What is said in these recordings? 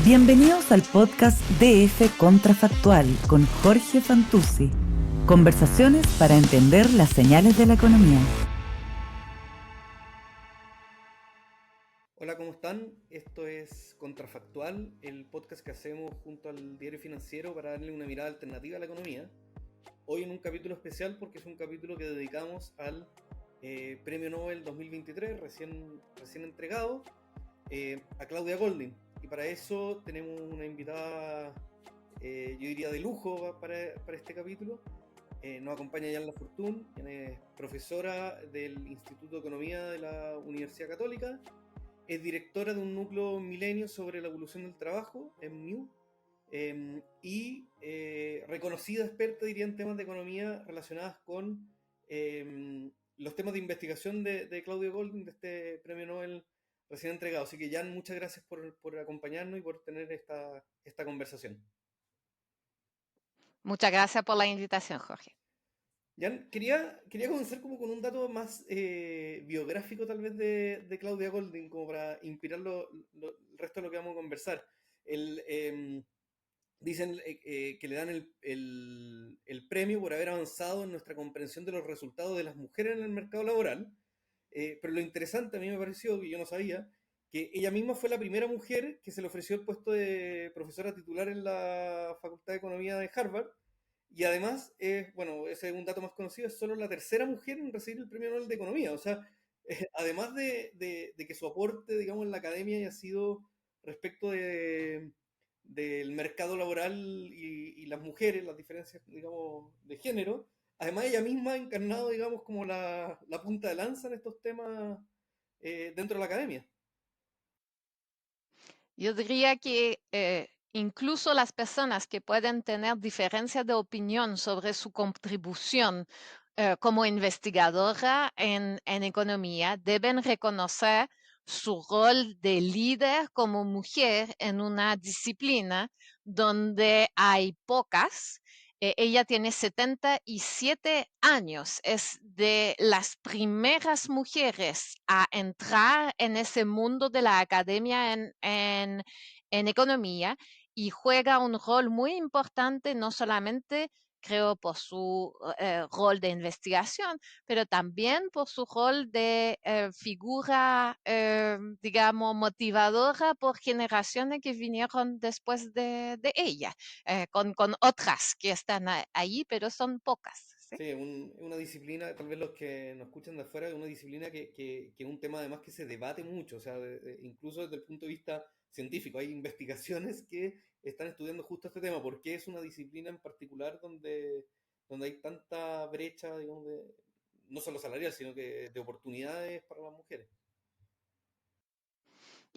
Bienvenidos al podcast DF Contrafactual con Jorge Fantuzzi. Conversaciones para entender las señales de la economía. Hola, ¿cómo están? Esto es Contrafactual, el podcast que hacemos junto al Diario Financiero para darle una mirada alternativa a la economía. Hoy en un capítulo especial porque es un capítulo que dedicamos al Premio Nobel 2023 recién entregado a Claudia Goldin. Y para eso tenemos una invitada, yo diría de lujo para este capítulo. Nos acompaña Yanla Fortún, quien es profesora del Instituto de Economía de la Universidad Católica. Es directora de un núcleo milenio sobre la evolución del trabajo en MIU y reconocida experta, diría, en temas de economía relacionadas con los temas de investigación de Claudio Goldin, de este premio Nobel recién entregado. Así que, Jan, muchas gracias por acompañarnos y por tener esta conversación. Muchas gracias por la invitación, Jorge. Jan, quería comenzar como con un dato más biográfico tal vez de Claudia Goldin, como para inspirar el resto de lo que vamos a conversar. Dicen que le dan el premio por haber avanzado en nuestra comprensión de los resultados de las mujeres en el mercado laboral, pero lo interesante a mí me pareció, que yo no sabía, que ella misma fue la primera mujer que se le ofreció el puesto de profesora titular en la Facultad de Economía de Harvard. Y además, bueno, ese es un dato más conocido, es solo la tercera mujer en recibir el Premio Nobel de Economía. O sea, además de que su aporte, digamos, en la academia haya sido respecto del mercado laboral y las mujeres, las diferencias, digamos, de género, además ella misma ha encarnado, digamos, como la punta de lanza en estos temas dentro de la academia. Yo diría que incluso las personas que pueden tener diferencias de opinión sobre su contribución como investigadora en economía deben reconocer su rol de líder como mujer en una disciplina donde hay pocas. Ella tiene 77 años, es de las primeras mujeres a entrar en ese mundo de la academia en economía y juega un rol muy importante, no solamente creo por su rol de investigación, pero también por su rol de figura, digamos, motivadora por generaciones que vinieron después de ella, con otras que están ahí, pero son pocas. ¿Sí? Sí, una disciplina, tal vez los que nos escuchan de afuera, es una disciplina que es un tema además que se debate mucho, o sea, incluso desde el punto de vista científico. Hay investigaciones que están estudiando justo este tema, porque es una disciplina en particular donde hay tanta brecha, digamos, no solo salarial, sino que de oportunidades para las mujeres.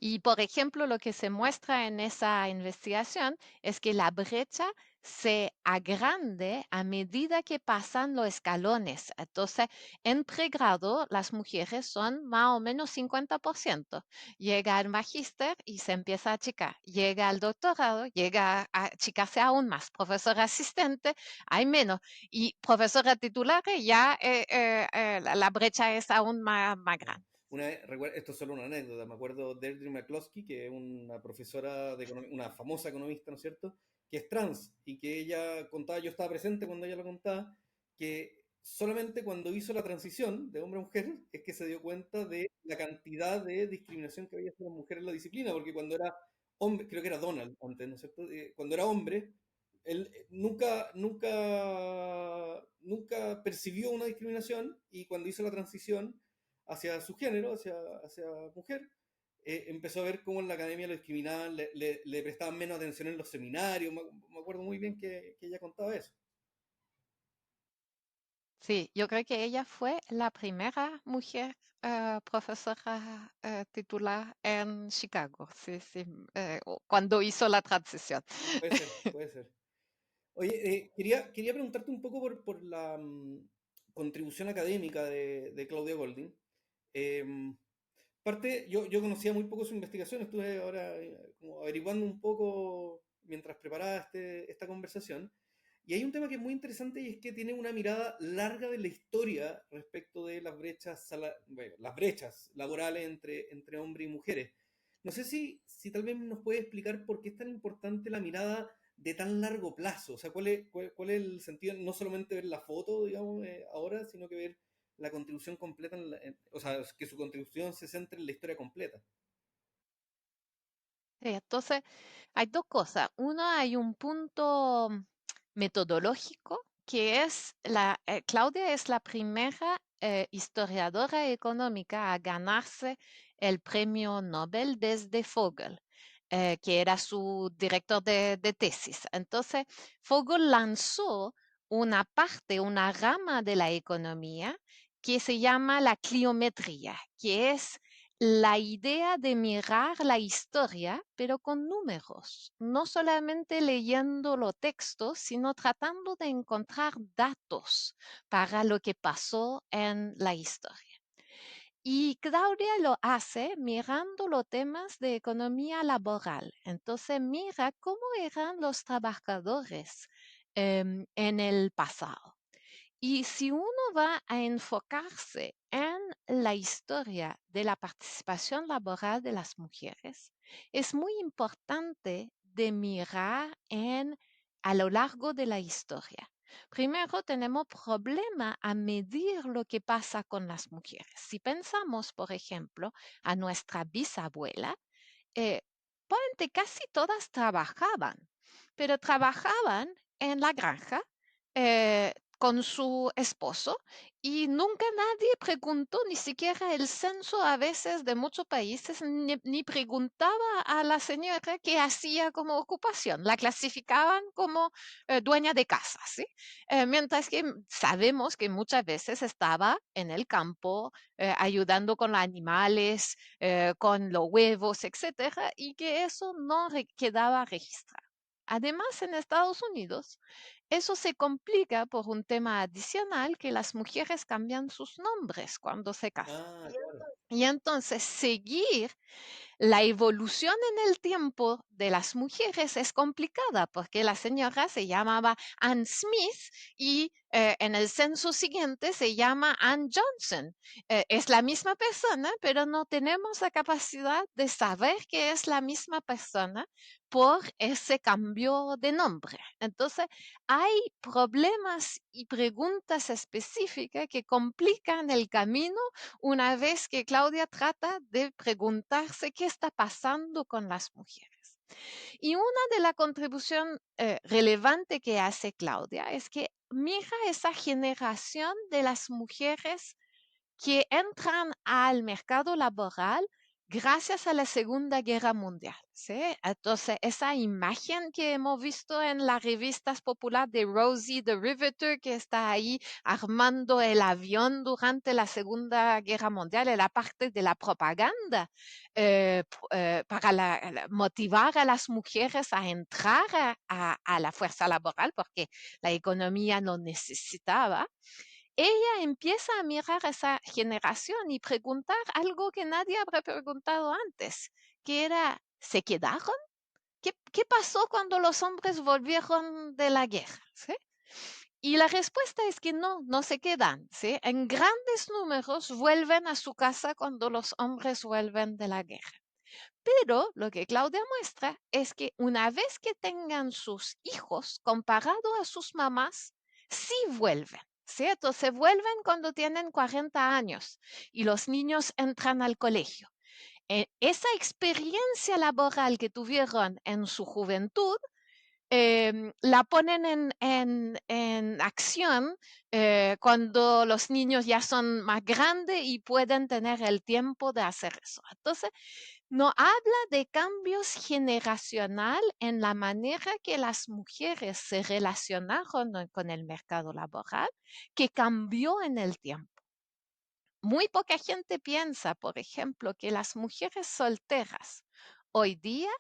Y, por ejemplo, lo que se muestra en esa investigación es que la brecha se agrande a medida que pasan los escalones. Entonces, en pregrado, las mujeres son más o menos 50%. Llega al magíster y se empieza a achicar. Llega al doctorado, llega a achicarse aún más. Profesora asistente, hay menos. Y profesora titular, ya la brecha es aún más grande. Esto es solo una anécdota, me acuerdo de Deirdre McCloskey, que es una profesora de economía, una famosa economista, ¿no es cierto?, que es trans y que ella contaba, yo estaba presente cuando ella lo contaba, que solamente cuando hizo la transición de hombre a mujer es que se dio cuenta de la cantidad de discriminación que había hacia las mujeres en la disciplina, porque cuando era hombre, creo que era Donald antes, ¿no es cierto?, cuando era hombre, él nunca percibió una discriminación, y cuando hizo la transición hacia su género, hacia mujer, empezó a ver cómo en la academia lo discriminaban, le prestaban menos atención en los seminarios. Me acuerdo muy bien que ella contaba eso. Sí, yo creo que ella fue la primera mujer profesora titular en Chicago, sí, sí, cuando hizo la transición. Puede ser, puede ser. Oye, quería preguntarte un poco por la contribución académica de Claudia Goldin. Em, yo conocía muy poco su investigación, estuve ahora como averiguando un poco mientras preparaba esta conversación, y hay un tema que es muy interesante, y es que tiene una mirada larga de la historia respecto de las brechas laborales entre hombres y mujeres. No sé si tal vez nos puede explicar por qué es tan importante la mirada de tan largo plazo. O sea, cuál es el sentido, no solamente ver la foto, digamos, ahora, sino que ver la contribución completa, o sea, que su contribución se centre en la historia completa. Entonces, hay dos cosas. Uno, hay un punto metodológico que es Claudia es la primera historiadora económica a ganarse el premio Nobel desde Fogel, que era su director de tesis. Entonces, Fogel lanzó una parte, una rama de la economía que se llama la cliometría, que es la idea de mirar la historia, pero con números, no solamente leyendo los textos, sino tratando de encontrar datos para lo que pasó en la historia. Y Claudia lo hace mirando los temas de economía laboral. Entonces mira cómo eran los trabajadores en el pasado. Y si uno va a enfocarse en la historia de la participación laboral de las mujeres, es muy importante de mirar a lo largo de la historia. Primero tenemos problema a medir lo que pasa con las mujeres. Si pensamos, por ejemplo, a nuestra bisabuela, eh, ponte, casi todas trabajaban, pero trabajaban en la granja con su esposo y nunca nadie preguntó, ni siquiera el censo a veces de muchos países, ni preguntaba a la señora qué hacía como ocupación. La clasificaban como dueña de casa, ¿sí? Mientras que sabemos que muchas veces estaba en el campo ayudando con los animales, con los huevos, etcétera, y que eso no quedaba registrado. Además, en Estados Unidos, eso se complica por un tema adicional que las mujeres cambian sus nombres cuando se casan. Ah, claro. Y entonces seguir la evolución en el tiempo de las mujeres es complicada porque la señora se llamaba Ann Smith y en el censo siguiente se llama Ann Johnson. Es la misma persona, pero no tenemos la capacidad de saber que es la misma persona por ese cambio de nombre. Entonces, hay problemas y preguntas específicas que complican el camino una vez que Claudia trata de preguntarse qué está pasando con las mujeres. Y una de las contribuciones relevantes que hace Claudia es que mira esa generación de las mujeres que entran al mercado laboral gracias a la Segunda Guerra Mundial, ¿sí? Entonces, esa imagen que hemos visto en las revistas populares de Rosie the Riveter, que está ahí armando el avión durante la Segunda Guerra Mundial, era parte de la propaganda para motivar a las mujeres a entrar a la fuerza laboral porque la economía lo necesitaba. Ella empieza a mirar a esa generación y preguntar algo que nadie habría preguntado antes, que era, ¿se quedaron? ¿Qué pasó cuando los hombres volvieron de la guerra? ¿Sí? Y la respuesta es que no se quedan. ¿Sí? En grandes números vuelven a su casa cuando los hombres vuelven de la guerra. Pero lo que Claudia muestra es que una vez que tengan sus hijos, comparado a sus mamás, sí vuelven. ¿Cierto? Se vuelven cuando tienen 40 años y los niños entran al colegio. Esa experiencia laboral que tuvieron en su juventud la ponen en acción cuando los niños ya son más grandes y pueden tener el tiempo de hacer eso. Entonces, no habla de cambios generacional en la manera que las mujeres se relacionaron con el mercado laboral, que cambió en el tiempo. Muy poca gente piensa, por ejemplo, que las mujeres solteras hoy día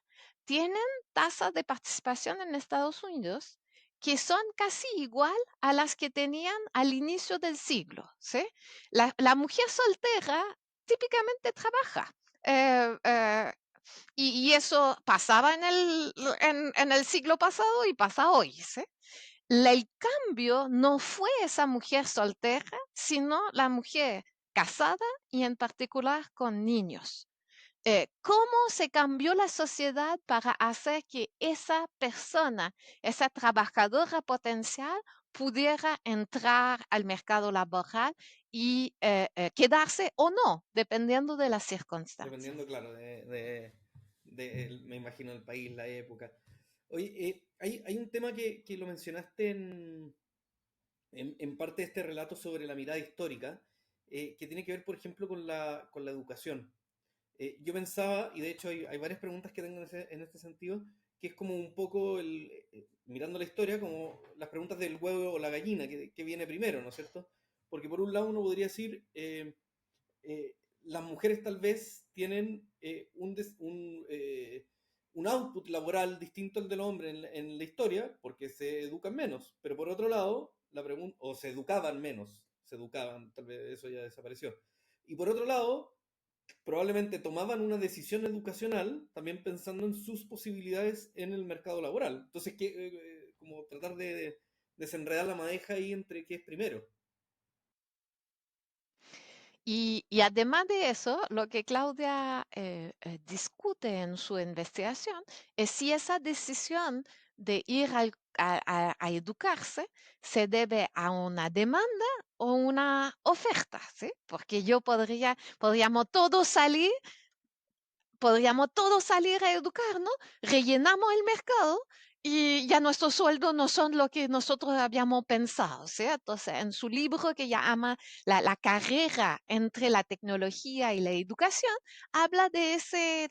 tienen tasas de participación en Estados Unidos que son casi igual a las que tenían al inicio del siglo. ¿Sí? La mujer soltera típicamente trabaja. eh, eh, y eso pasaba en el siglo pasado y pasa hoy. ¿Sí? El cambio no fue esa mujer soltera, sino la mujer casada y en particular con niños. cómo se cambió la sociedad para hacer que esa persona, esa trabajadora potencial, pudiera entrar al mercado laboral y quedarse o no, dependiendo de las Dependiendo, circunstancias. claro, me imagino el país, la época. Oye, hay un tema que lo mencionaste en parte de este relato sobre la mirada histórica, que tiene que ver, por ejemplo, con la educación. Yo pensaba, y de hecho hay varias preguntas que tengo en este sentido, que es como un poco, mirando la historia, como las preguntas del huevo o la gallina, que viene primero, ¿no es cierto? Porque por un lado uno podría decir, las mujeres tal vez tienen un output laboral distinto al del hombre en la historia, porque se educan menos, pero por otro lado, la pregunta, o se educaban menos, se educaban, tal vez eso ya desapareció. Y por otro lado, probablemente tomaban una decisión educacional también pensando en sus posibilidades en el mercado laboral. Entonces, como tratar de desenredar la madeja ahí entre qué es primero. Y además de eso, lo que Claudia discute en su investigación es si esa decisión de ir a educarse se debe a una demanda o una oferta, ¿sí? Porque podríamos todos salir a educarnos, rellenamos el mercado y ya nuestros sueldos no son lo que nosotros habíamos pensado, ¿sí? Entonces, en su libro que ella ama la carrera entre la tecnología y la educación, habla de ese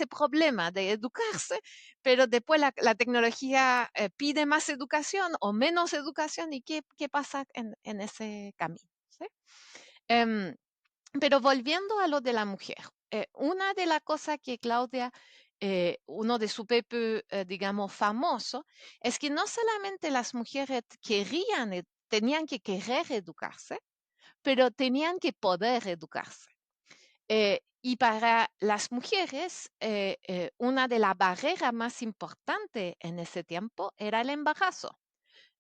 problema de educarse, pero después la tecnología pide más educación o menos educación y qué pasa en ese camino, ¿sí? Em, pero volviendo a lo de la mujer, una de las cosas que Claudia, uno de su paper, digamos, famoso, es que no solamente las mujeres tenían que querer educarse, pero tenían que poder educarse. Y para las mujeres, una de las barreras más importantes en ese tiempo era el embarazo.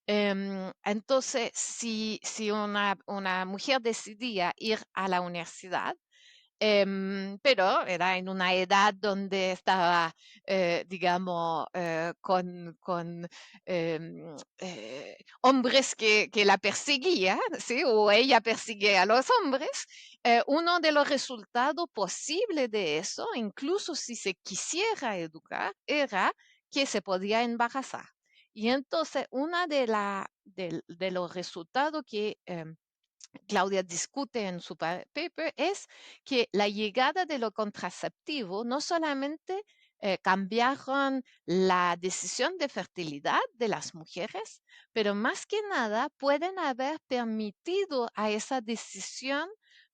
Entonces, si una mujer decidía ir a la universidad, pero era en una edad donde estaba, digamos, hombres que la perseguían, ¿sí? O ella perseguía a los hombres. Uno de los resultados posibles de eso, incluso si se quisiera educar, era que se podía embarazar. Y entonces, de los resultados que Claudia discute en su paper es que la llegada de lo contraceptivo no solamente cambiaron la decisión de fertilidad de las mujeres, pero más que nada pueden haber permitido a esa decisión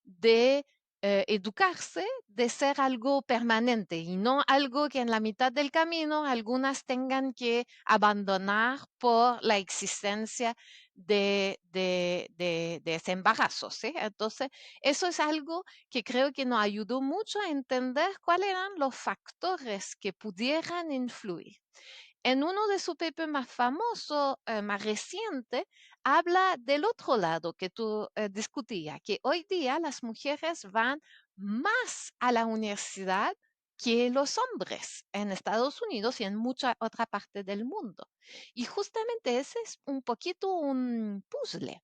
de educarse, de ser algo permanente y no algo que en la mitad del camino algunas tengan que abandonar por la existencia de ese embarazo, ¿sí? Entonces, eso es algo que creo que nos ayudó mucho a entender cuáles eran los factores que pudieran influir. En uno de sus papers más famosos, más reciente, habla del otro lado que tú discutías, que hoy día las mujeres van más a la universidad que los hombres en Estados Unidos y en mucha otra parte del mundo. Y justamente ese es un poquito un puzzle,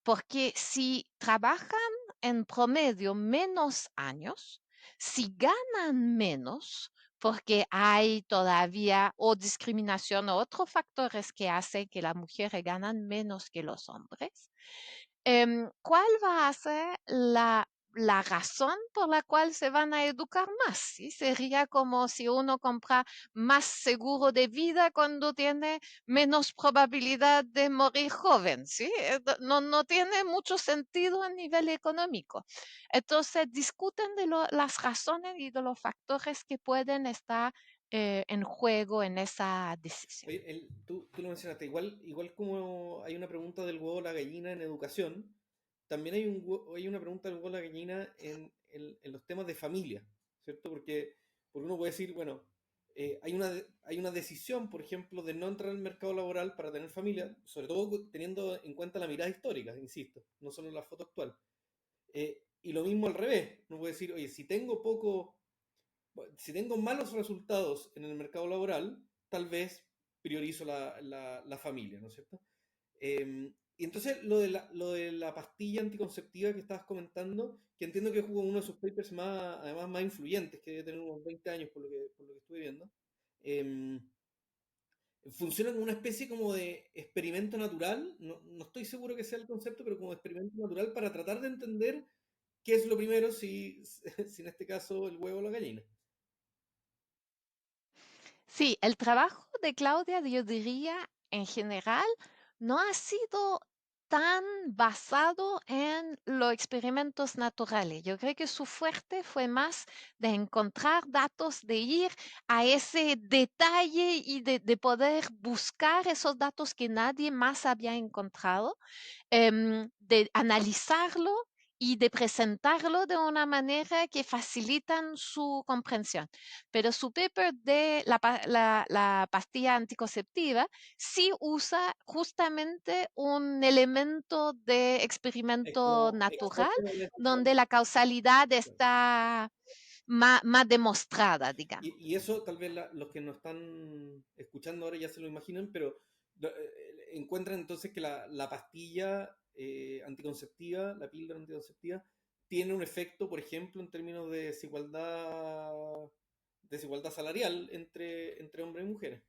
porque si trabajan en promedio menos años, si ganan menos, porque hay todavía o discriminación o otros factores que hacen que las mujeres ganan menos que los hombres, ¿cuál va a ser la razón por la cual se van a educar más? ¿Sí? Sería como si uno compra más seguro de vida cuando tiene menos probabilidad de morir joven, ¿sí? No tiene mucho sentido a nivel económico. Entonces, discuten de las razones y de los factores que pueden estar en juego en esa decisión. Oye, tú lo mencionaste, igual como hay una pregunta del huevo o la gallina en educación, también hay una pregunta del huevo o la gallina en los temas de familia, ¿cierto? Porque uno puede decir, bueno, hay una decisión, por ejemplo, de no entrar al mercado laboral para tener familia, sobre todo teniendo en cuenta la mirada histórica, insisto, no solo la foto actual. Y lo mismo al revés. Uno puede decir, oye, si tengo malos resultados en el mercado laboral, tal vez priorizo la familia, ¿no es cierto? Y entonces lo de la pastilla anticonceptiva que estabas comentando, que entiendo que es uno de sus papers más, además más influyentes, que debe tener unos 20 años por lo que estuve viendo, em, funciona como una especie como de experimento natural, no estoy seguro que sea el concepto, pero como experimento natural para tratar de entender qué es lo primero, si en este caso el huevo o la gallina. Sí, el trabajo de Claudia, yo diría, en general, no ha sido tan basado en los experimentos naturales. Yo creo que su fuerte fue más de encontrar datos, de ir a ese detalle y de poder buscar esos datos que nadie más había encontrado, de analizarlo y de presentarlo de una manera que facilitan su comprensión. Pero su paper de la pastilla anticonceptiva sí usa justamente un elemento de Es experimento como natural exógeno de donde la causalidad claro. está más demostrada, digamos. Y eso tal vez los que nos están escuchando ahora ya se lo imaginan, pero encuentran entonces que la pastilla anticonceptiva, la píldora anticonceptiva, tiene un efecto, por ejemplo, en términos de desigualdad salarial entre hombres y mujeres.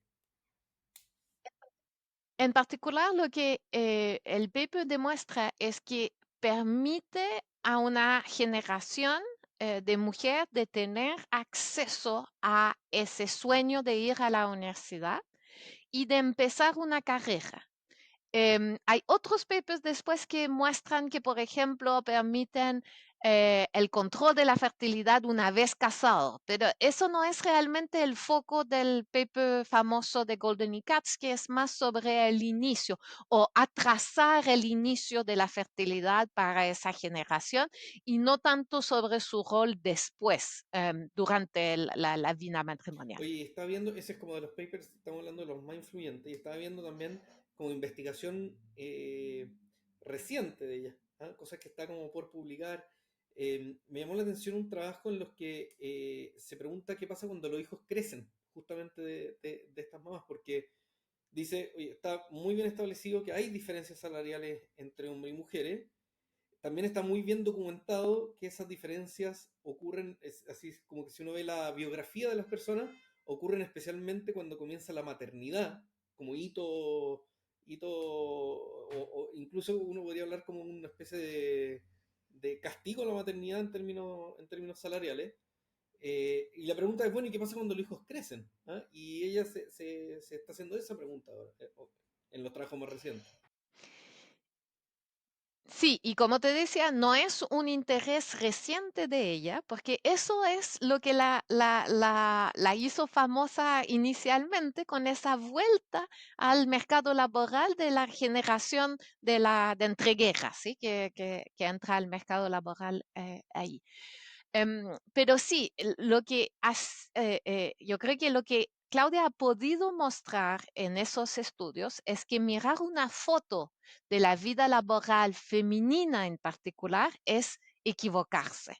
En particular, lo que el paper demuestra es que permite a una generación de mujeres de tener acceso a ese sueño de ir a la universidad y de empezar una carrera. Hay otros papers después que muestran que, por ejemplo, permiten el control de la fertilidad una vez casado, pero eso no es realmente el foco del paper famoso de Golden y Katz, que es más sobre el inicio o atrasar el inicio de la fertilidad para esa generación y no tanto sobre su rol después, durante la vida matrimonial. Oye, estaba viendo, ese es como de los papers, estamos hablando de los más influyentes, y estaba viendo también como investigación reciente de ella, ¿ah? Cosas que está como por publicar. Me llamó la atención un trabajo en los que se pregunta qué pasa cuando los hijos crecen, justamente de estas mamás, porque dice, oye, está muy bien establecido que hay diferencias salariales entre hombres y mujeres. También está muy bien documentado que esas diferencias ocurren, así como que si uno ve la biografía de las personas, ocurren especialmente cuando comienza la maternidad, como hito o incluso uno podría hablar como una especie de castigo a la maternidad en términos salariales. Y la pregunta es, bueno, ¿y qué pasa cuando los hijos crecen? ¿Ah? Y ella se está haciendo esa pregunta ahora, en los trabajos más recientes. Sí, y como te decía, no es un interés reciente de ella, porque eso es lo que la hizo famosa inicialmente con esa vuelta al mercado laboral de la generación de entreguerras, ¿sí? Que entra al mercado laboral ahí. Pero sí, yo creo que lo que Claudia ha podido mostrar en esos estudios es que mirar una foto de la vida laboral femenina en particular es equivocarse.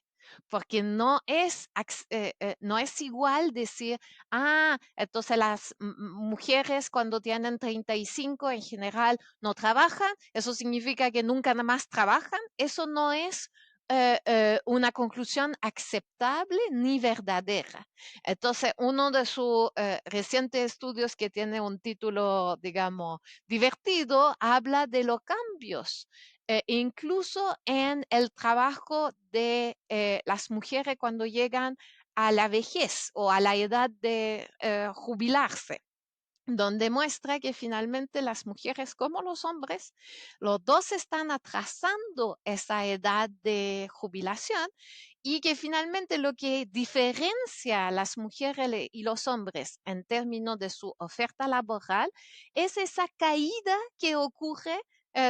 Porque no es igual decir, entonces las mujeres cuando tienen 35 en general no trabajan, eso significa que nunca más trabajan. Eso no es una conclusión aceptable ni verdadera. Entonces, uno de sus recientes estudios que tiene un título, digamos, divertido, habla de los cambios, incluso en el trabajo de las mujeres cuando llegan a la vejez o a la edad de jubilarse, donde muestra que finalmente las mujeres como los hombres, los dos están atrasando esa edad de jubilación y que finalmente lo que diferencia a las mujeres y los hombres en términos de su oferta laboral es esa caída que ocurre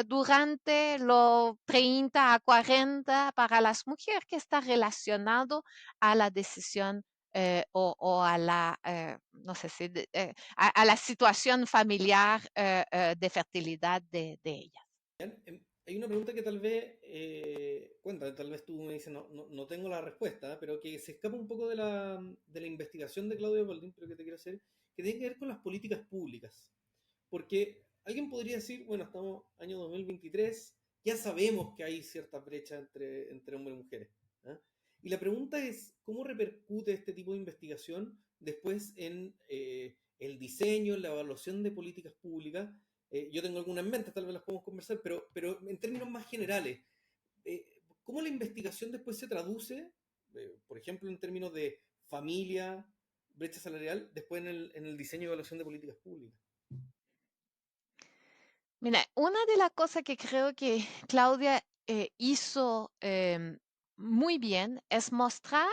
durante los 30 a 40 para las mujeres, que está relacionado a la decisión o a la, no sé si, a la situación familiar de fertilidad de ellas. hay una pregunta que tal vez, cuenta, tal vez tú me dices, no tengo la respuesta, pero que se escapa un poco de la investigación de Claudio Goldin, pero que te quiero hacer, que tiene que ver con las políticas públicas. Porque alguien podría decir, bueno, estamos año 2023, ya sabemos que hay cierta brecha entre hombres y mujeres. ¿Ah? Y la pregunta es, ¿cómo repercute este tipo de investigación después en el diseño, en la evaluación de políticas públicas? Yo tengo algunas en mente, tal vez las podemos conversar, pero en términos más generales, eh, ¿cómo la investigación después se traduce, por ejemplo, en términos de familia, brecha salarial, después en el diseño y evaluación de políticas públicas? Mira, una de las cosas que creo que Claudia hizo muy bien es mostrar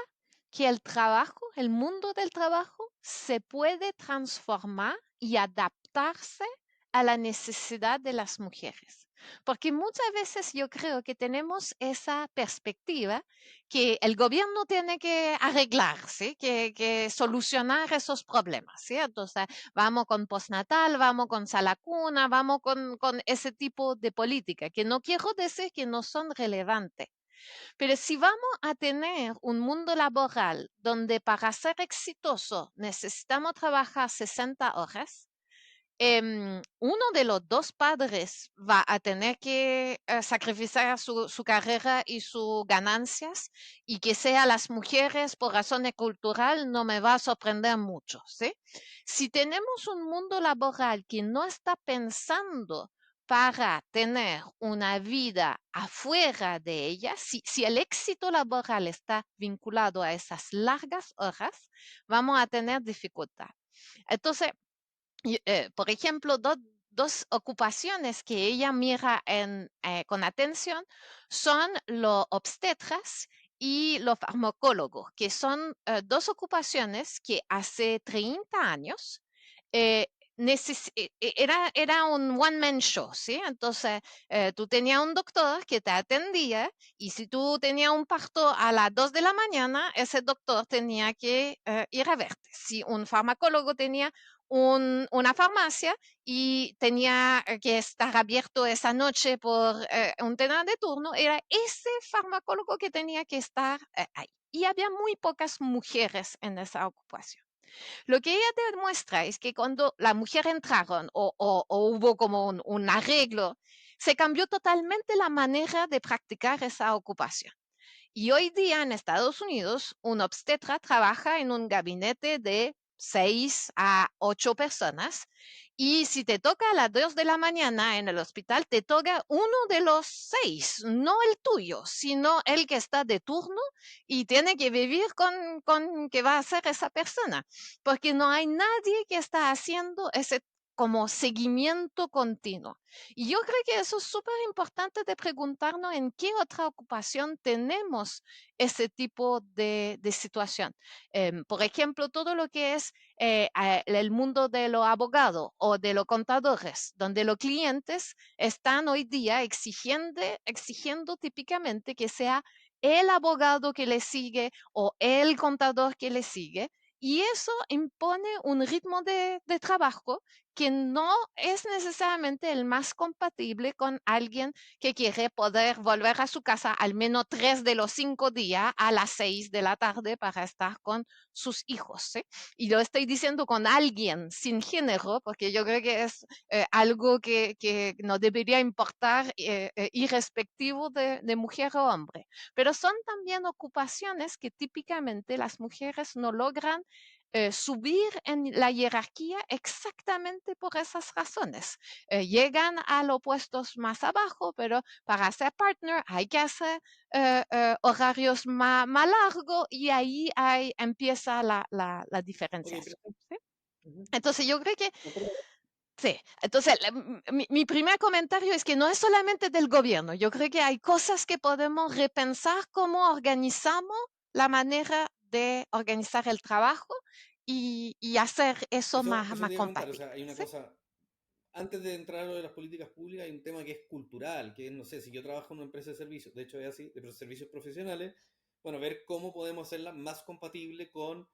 que el trabajo, el mundo del trabajo, se puede transformar y adaptarse a la necesidad de las mujeres. Porque muchas veces yo creo que tenemos esa perspectiva que el gobierno tiene que arreglarse, que solucionar esos problemas, ¿cierto? O sea, vamos con postnatal, vamos con sala cuna, vamos con ese tipo de política, que no quiero decir que no son relevantes, pero si vamos a tener un mundo laboral donde para ser exitoso necesitamos trabajar 60 horas, uno de los dos padres va a tener que sacrificar su carrera y sus ganancias, y que sea las mujeres por razones culturales no me va a sorprender mucho, ¿sí? Si tenemos un mundo laboral que no está pensando para tener una vida afuera de ella, si el éxito laboral está vinculado a esas largas horas, vamos a tener dificultad. Entonces, por ejemplo, dos ocupaciones que ella mira con atención son los obstetras y los farmacólogos, que son dos ocupaciones que hace 30 años eh, era un one-man show, ¿sí? Entonces, tú tenías un doctor que te atendía, y si tú tenías un parto a las 2 de la mañana, ese doctor tenía que ir a verte. Si un farmacólogo tenía una farmacia y tenía que estar abierto esa noche por un tema de turno, era ese farmacólogo que tenía que estar ahí. Y había muy pocas mujeres en esa ocupación. Lo que ella demuestra es que cuando las mujeres entraron o hubo como un arreglo, se cambió totalmente la manera de practicar esa ocupación. Y hoy día en Estados Unidos, un obstetra trabaja en un gabinete de 6 a 8 personas. Y si te toca a las 2 de la mañana en el hospital, te toca uno de los 6, no el tuyo, sino el que está de turno y tiene que vivir con que va a ser esa persona, porque no hay nadie que está haciendo ese como seguimiento continuo. Y yo creo que eso es súper importante de preguntarnos en qué otra ocupación tenemos ese tipo de situación. Por ejemplo, todo lo que es el mundo de los abogados o de los contadores, donde los clientes están hoy día exigiendo típicamente que sea el abogado que le sigue o el contador que le sigue. Y eso impone un ritmo de trabajo que no es necesariamente el más compatible con alguien que quiere poder volver a su casa al menos 3 de los 5 días a las 6 de la tarde para estar con sus hijos, ¿sí? Y lo estoy diciendo con alguien sin género, porque yo creo que es algo que no debería importar irrespectivo de mujer o hombre. Pero son también ocupaciones que típicamente las mujeres no logran subir en la jerarquía exactamente por esas razones. Llegan a los puestos más abajo, pero para ser partner hay que hacer horarios más largos, y ahí empieza la Ok, pero... diferenciación, ¿sí? Ujú. Entonces yo creo que No, perdón. sí. Entonces mi primer comentario es que no es solamente del gobierno. Yo creo que hay cosas que podemos repensar cómo organizamos la manera de organizar el trabajo y hacer eso Eso más te iba a preguntar, o compatible, sea, hay una ¿sí? cosa, antes de entrar a lo de las políticas públicas, hay un tema que es cultural, que es, no sé, si yo trabajo en una empresa de servicios, de hecho es así, de servicios profesionales, bueno, ver cómo podemos hacerla más compatible con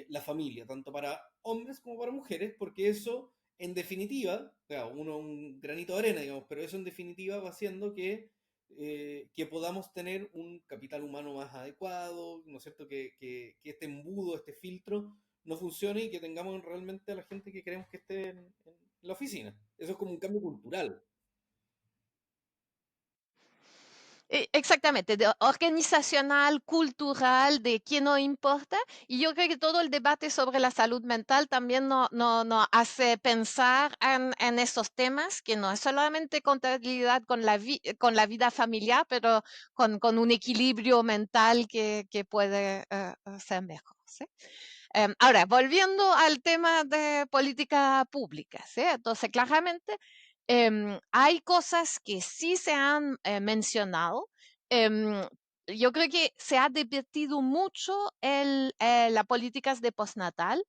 la familia, tanto para hombres como para mujeres, porque eso en definitiva, claro, uno un granito de arena, digamos, pero eso en definitiva va haciendo que podamos tener un capital humano más adecuado, ¿no es cierto? Que este embudo, este filtro no funcione y que tengamos realmente a la gente que queremos que esté en la oficina. Eso es como un cambio cultural. Exactamente, de organizacional, cultural, de quién no importa. Y yo creo que todo el debate sobre la salud mental también nos hace pensar en esos temas, que no es solamente contabilidad con la vida familiar, pero con un equilibrio mental que puede ser mejor. ¿Sí? Ahora, volviendo al tema de política pública, ¿sí? Entonces, claramente, hay cosas que sí se han mencionado. Em, yo creo que se ha divertido mucho las políticas de postnatal.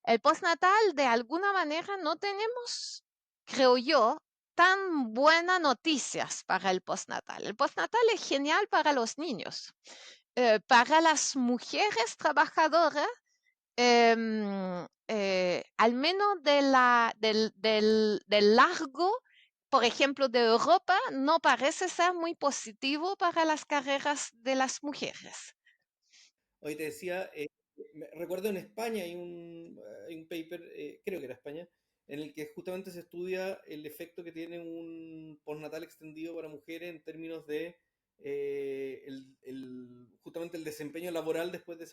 El postnatal, de alguna manera, no tenemos, creo yo, tan buenas noticias para el postnatal. El postnatal es genial para los niños. Para las mujeres trabajadoras, al menos del largo, por ejemplo, de Europa, no parece ser muy positivo para las carreras de las mujeres. Hoy te decía, recuerdo en España hay un paper, creo que era España, en el que justamente se estudia el efecto que tiene un postnatal extendido para mujeres en términos de justamente el desempeño laboral después de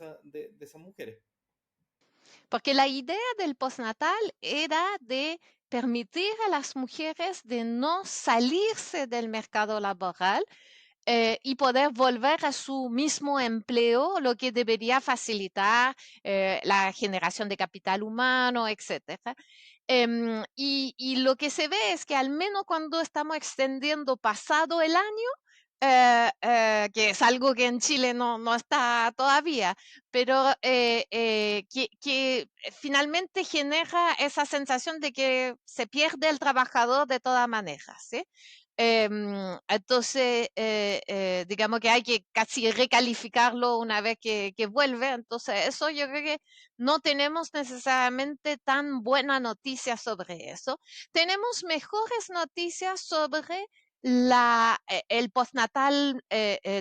esas mujeres. Porque la idea del postnatal era de permitir a las mujeres de no salirse del mercado laboral y poder volver a su mismo empleo, lo que debería facilitar la generación de capital humano, etcétera. Y lo que se ve es que al menos cuando estamos extendiendo pasado el año, que es algo que en Chile no está todavía, pero que finalmente genera esa sensación de que se pierde el trabajador de todas maneras, ¿sí? Entonces, digamos que hay que casi recalificarlo una vez que vuelve. Entonces, eso yo creo que no tenemos necesariamente tan buena noticia sobre eso. Tenemos mejores noticias sobre el postnatal,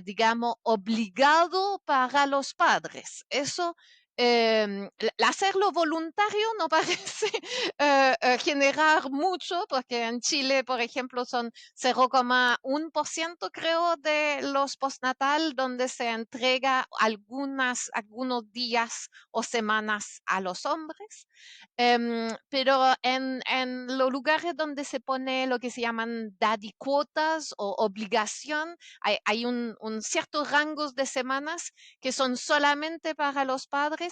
digamos, obligado para los padres. Eso, hacerlo voluntario no parece generar mucho, porque en Chile, por ejemplo, son 0,1% creo de los postnatal donde se entrega algunos días o semanas a los hombres. Pero en los lugares donde se pone lo que se llaman daddy cuotas o obligación, hay un cierto rango de semanas que son solamente para los padres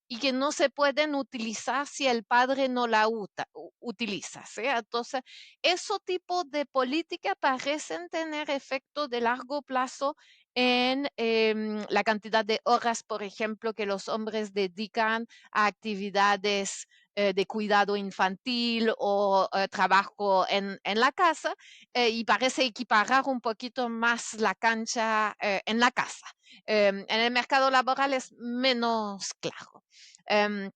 y que no se pueden utilizar si el padre no la utiliza. ¿Sí? Entonces, esos tipos de políticas parecen tener efecto de largo plazo en la cantidad de horas, por ejemplo, que los hombres dedican a actividades de cuidado infantil o trabajo en la casa, y parece equiparar un poquito más la cancha en la casa. En el mercado laboral es menos claro. Em,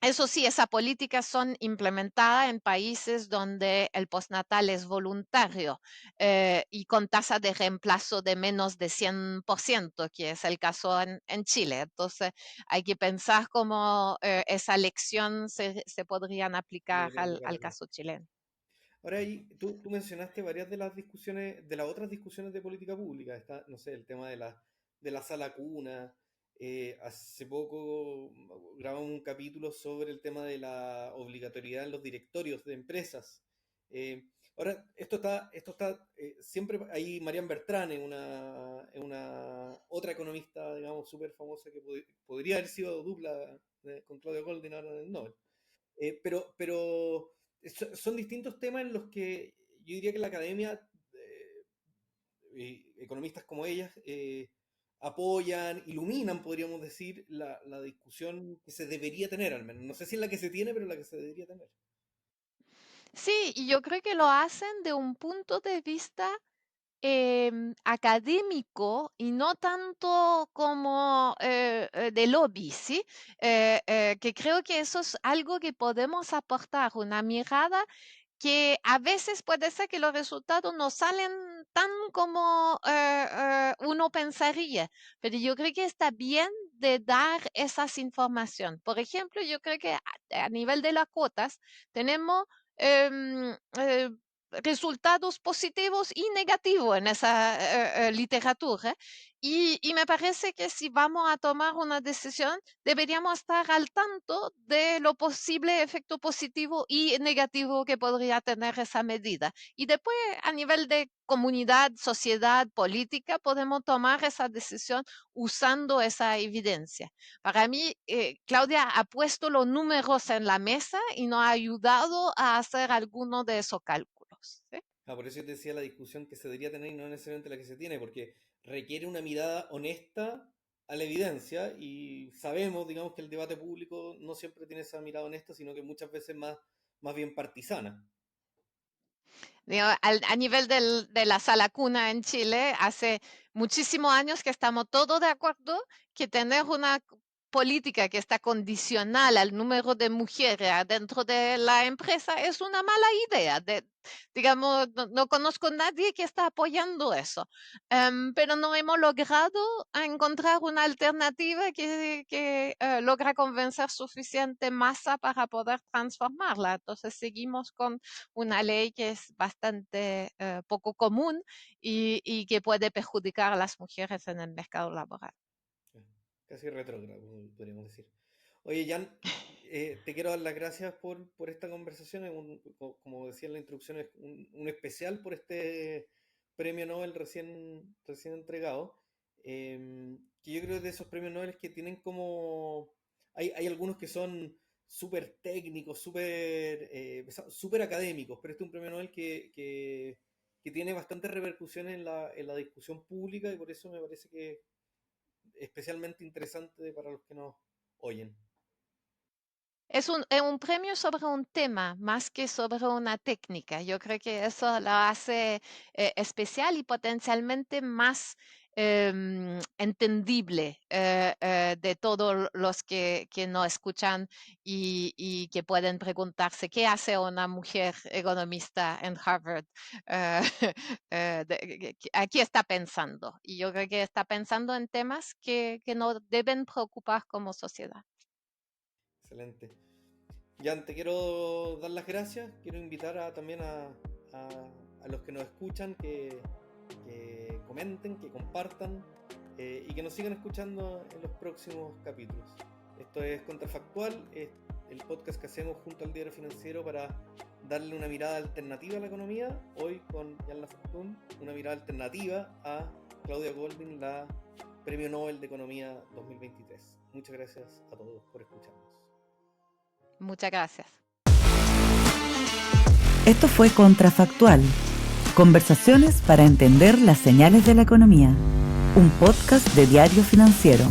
Eso sí, esas políticas son implementadas en países donde el postnatal es voluntario y con tasa de reemplazo de menos de 100%, que es el caso en Chile. Entonces, hay que pensar cómo esa lección se podrían aplicar Debería al aplicarlo. caso chileno. Ahora, ahí, tú mencionaste varias de las discusiones, de las otras discusiones de política pública. Está, no sé, el tema de la sala cuna. Hace poco grabamos un capítulo sobre el tema de la obligatoriedad en los directorios de empresas. Ahora, siempre hay Marian Bertrán, es una otra economista, digamos, súper famosa que podría haber sido dupla con Claudio Goldin ahora en el Nobel. Pero son distintos temas en los que yo diría que la academia, economistas como ellas, apoyan, iluminan, podríamos decir, la discusión que se debería tener, al menos. No sé si es la que se tiene, pero la que se debería tener. Sí, y yo creo que lo hacen de un punto de vista académico y no tanto como de lobby, ¿sí? Que creo que eso es algo que podemos aportar, una mirada que a veces puede ser que los resultados no salen tan como uno pensaría, pero yo creo que está bien de dar esas informaciones. Por ejemplo, yo creo que a nivel de las cuotas tenemos em, resultados positivos y negativos en esa literatura. Y me parece que si vamos a tomar una decisión, deberíamos estar al tanto de lo posible efecto positivo y negativo que podría tener esa medida. Y después, a nivel de comunidad, sociedad, política, podemos tomar esa decisión usando esa evidencia. Para mí, Claudia ha puesto los números en la mesa y nos ha ayudado a hacer algunos de esos cálculos, ¿sí? Por eso yo te decía la discusión que se debería tener y no necesariamente la que se tiene, porque requiere una mirada honesta a la evidencia y sabemos, digamos, que el debate público no siempre tiene esa mirada honesta, sino que muchas veces más bien partisana. Digo, a nivel de la sala cuna en Chile, hace muchísimos años que estamos todos de acuerdo que tener una política que está condicional al número de mujeres dentro de la empresa es una mala idea. Digamos, no conozco a nadie que está apoyando eso. Pero no hemos logrado encontrar una alternativa que logra convencer suficiente masa para poder transformarla. Entonces seguimos con una ley que es bastante poco común y que puede perjudicar a las mujeres en el mercado laboral. Casi retrógrado, podríamos decir. Oye, Jan, te quiero dar las gracias por esta conversación. Como decía en la introducción, es un especial por este premio Nobel recién entregado. Que yo creo que de esos premios Nobel que tienen como... Hay algunos que son súper técnicos, súper académicos, pero este es un premio Nobel que tiene bastante repercusión en la discusión pública y por eso me parece que es especialmente interesante para los que nos oyen. Es un premio sobre un tema más que sobre una técnica. Yo creo que eso lo hace especial y potencialmente más entendible de todos los que nos escuchan y que pueden preguntarse qué hace una mujer economista en Harvard. Eh, Aquí está pensando. Y yo creo que está pensando en temas que nos deben preocupar como sociedad. Excelente. Jan, te quiero dar las gracias. Quiero invitar también a los que nos escuchan que comenten, que compartan y que nos sigan escuchando en los próximos capítulos. Esto es Contrafactual, es el podcast que hacemos junto al Diario Financiero para darle una mirada alternativa a la economía. Hoy con Jan Lafortune, una mirada alternativa a Claudia Goldin, la Premio Nobel de Economía 2023. Muchas gracias a todos por escucharnos. Muchas gracias. Esto fue Contrafactual, conversaciones para entender las señales de la economía, un podcast de Diario Financiero.